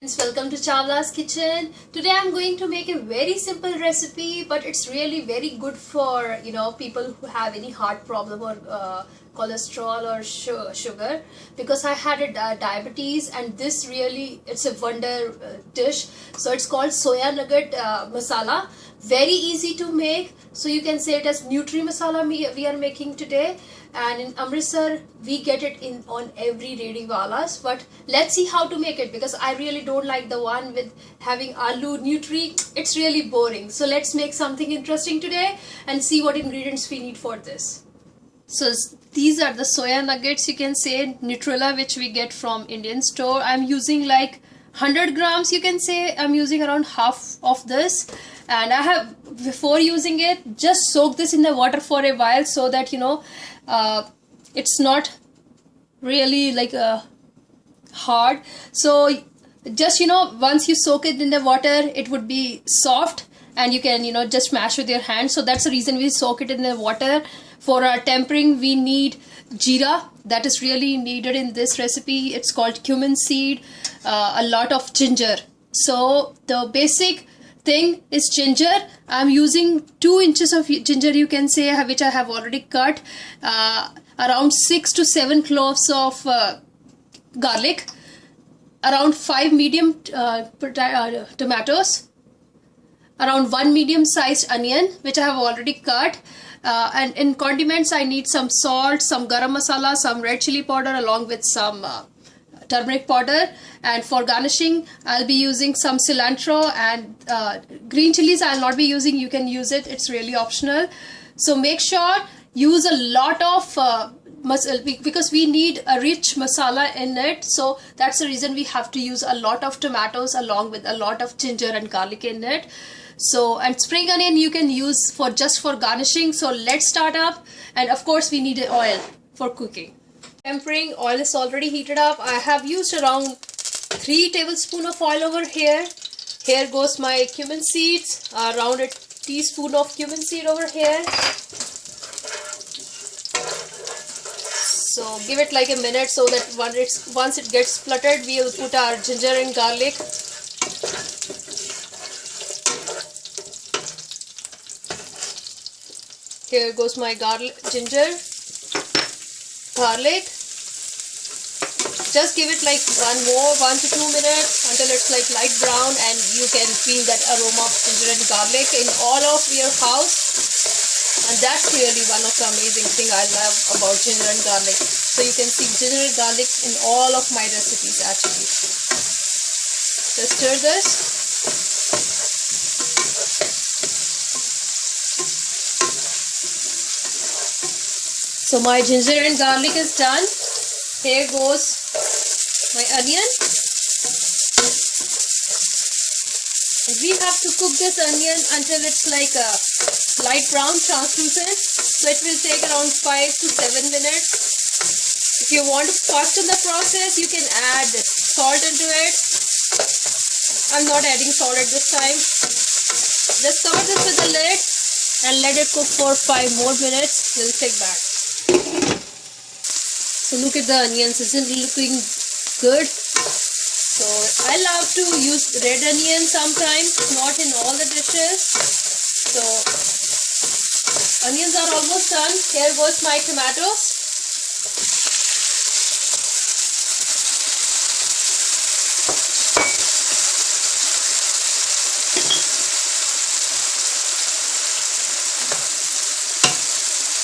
Welcome to Chawla's Kitchen. Today I'm going to make a very simple recipe, but it's really very good for people who have any heart problem or cholesterol or sugar, because I had a diabetes, and this really it's a wonder dish. So it's called soya nugget masala. Very easy to make. So you can say it as Nutri masala we are making today. And in Amritsar we get it in on every ready walas, but let's see how to make it, because I really don't like the one with having aloo nutri. It's really boring. So let's make something interesting today and see what ingredients we need for this. So these are the soya nuggets, you can say Nutrilla, which we get from Indian store. I'm using like 100 grams, you can say. I'm using around half of this, and I have, before using it, just soak this in the water for a while, so that it's not really like hard. So just once you soak it in the water, it would be soft, and you can just mash with your hand. So that's the reason we soak it in the water. For our tempering, we need jeera. That is really needed in this recipe. It's called cumin seed. A lot of ginger. So the basic thing is ginger. I'm using 2 inches of ginger, you can say, which I have already cut. Around 6 to 7 cloves of garlic. Around 5 medium tomatoes. Around 1 medium-sized onion, which I have already cut. And in condiments, I need some salt, some garam masala, some red chili powder, along with some turmeric powder. And for garnishing, I'll be using some cilantro, and green chilies I'll not be using. You can use it, it's really optional. So make sure use a lot of because we need a rich masala in it. So that's the reason we have to use a lot of tomatoes along with a lot of ginger and garlic in it. So, and spring onion you can use for just for garnishing. So let's start up. And of course we need oil for cooking. Tempering, oil is already heated up. I have used around 3 tablespoons of oil over here. Here goes my cumin seeds, around a teaspoon of cumin seed over here. So give it like a minute, so that once it gets spluttered, we will put our ginger and garlic. Here goes my ginger, garlic. Just give it like 1 to 2 minutes until it's like light brown, and you can feel that aroma of ginger and garlic in all of your house. And that's really one of the amazing thing I love about ginger and garlic. So you can see ginger and garlic in all of my recipes actually. Just stir this. So my ginger and garlic is done. Here goes my onion. And we have to cook this onion until it's like a light brown, translucent. So it will take around 5 to 7 minutes. If you want to fasten the process, you can add salt into it. I'm not adding salt at this time. Just cover this with a lid and let it cook for 5 more minutes. We'll take back. So look at the onions, isn't it looking good? So I love to use red onion sometimes, not in all the dishes. So onions are almost done. Here goes my tomatoes.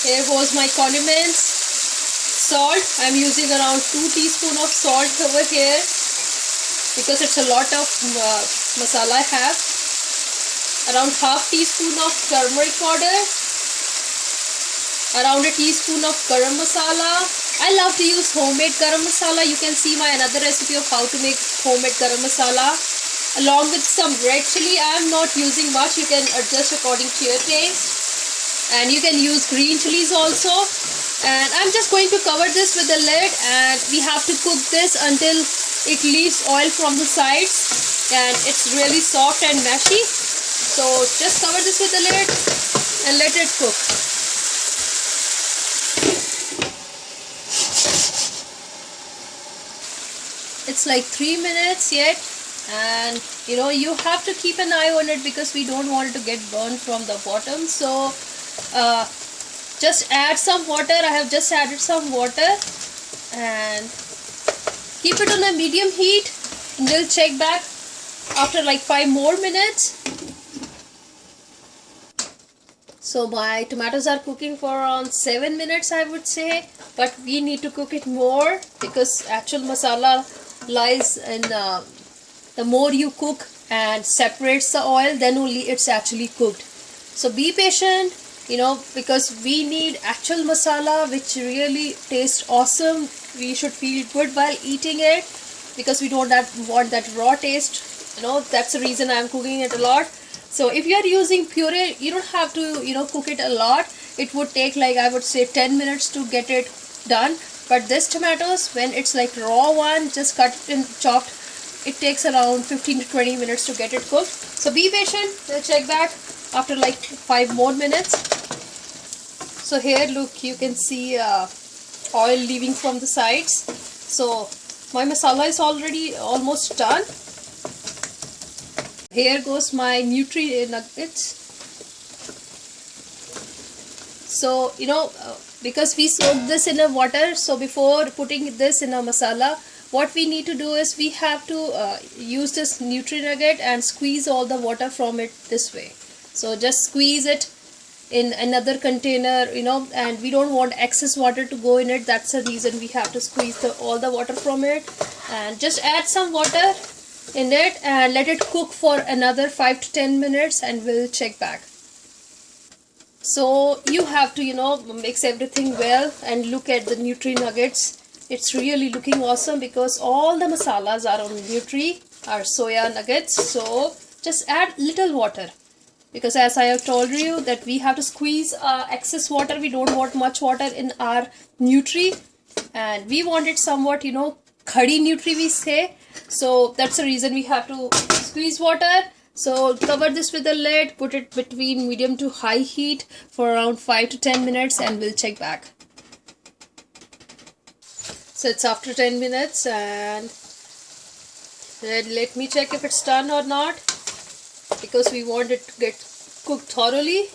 Here goes my condiments. Salt, I'm using around 2 teaspoons of salt over here, because it's a lot of masala I have. Around half teaspoon of turmeric powder. Around a teaspoon of garam masala. I love to use homemade garam masala. You can see my another recipe of how to make homemade garam masala. Along with some red chili. I am not using much. You can adjust according to your taste. And you can use green chilies also. And I'm just going to cover this with a lid, and we have to cook this until it leaves oil from the sides and it's really soft and mashy. So just cover this with a lid and let it cook. It's like 3 minutes yet. and you have to keep an eye on it because we don't want it to get burned from the bottom. So just add some water. I have just added some water and keep it on a medium heat, and we'll check back after like 5 more minutes. So my tomatoes are cooking for around 7 minutes, I would say, but we need to cook it more because actual masala lies in the more you cook and separates the oil, then only it's actually cooked. So be patient, because we need actual masala which really tastes awesome. We should feel good while eating it because we don't want that raw taste. That's the reason I'm cooking it a lot. So if you are using puree, you don't have to cook it a lot. It would take like, I would say, 10 minutes to get it done. But this tomatoes, when it's like raw one, just cut and chopped, it takes around 15 to 20 minutes to get it cooked. So be patient. We'll check back after like 5 more minutes. So here, look, you can see oil leaving from the sides. So my masala is already almost done. Here goes my Nutri nuggets. So because we soak this in a water, so before putting this in a masala, what we need to do is we have to use this Nutri nugget and squeeze all the water from it this way. So just squeeze it in another container, and we don't want excess water to go in it. That's the reason we have to squeeze all the water from it, and just add some water in it and let it cook for another 5 to 10 minutes, and we'll check back. So you have to mix everything well and look at the Nutri nuggets. It's really looking awesome because all the masalas are on Nutri, our soya nuggets. So just add little water, because as I have told you that we have to squeeze excess water. We don't want much water in our Nutri, and we want it somewhat khadi Nutri, we say. So that's the reason we have to squeeze water. So cover this with a lid, put it between medium to high heat for around 5 to 10 minutes, and we'll check back. So it's after 10 minutes, and let me check if it's done or not, because we want it to get cooked thoroughly.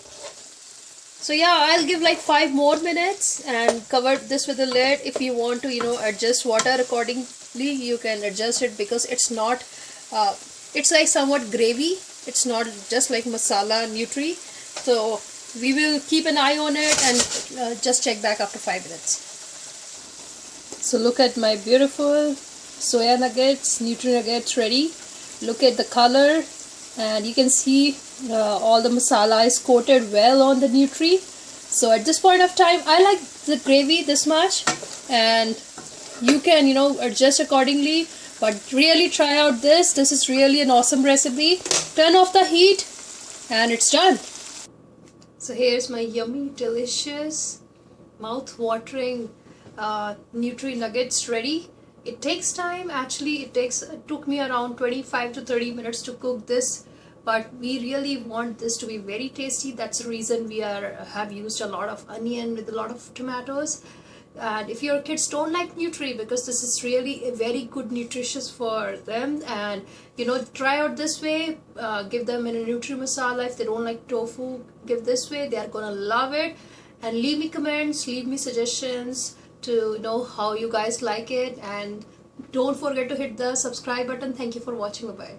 So yeah, I'll give like 5 more minutes and cover this with a lid. If you want to adjust water accordingly, you can adjust it, because it's not it's like somewhat gravy. It's not just like masala Nutri. So we will keep an eye on it and just check back after 5 minutes. So look at my beautiful soya nuggets, Nutri nuggets ready. Look at the color, and you can see all the masala is coated well on the Nutri. So at this point of time, I like the gravy this much, and you can adjust accordingly. But really try out this. This is really an awesome recipe. Turn off the heat, and it's done. So here's my yummy, delicious, mouth-watering Nutri nuggets ready. It takes time. Actually, it took me around 25 to 30 minutes to cook this, but we really want this to be very tasty. That's the reason we have used a lot of onion with a lot of tomatoes. And if your kids don't like Nutri, because this is really very good nutritious for them, and try out this way. Give them in a Nutri masala. If they don't like tofu, give this way. They are gonna love it. And leave me comments, leave me suggestions to know how you guys like it, and don't forget to hit the subscribe button. Thank you for watching. Bye bye.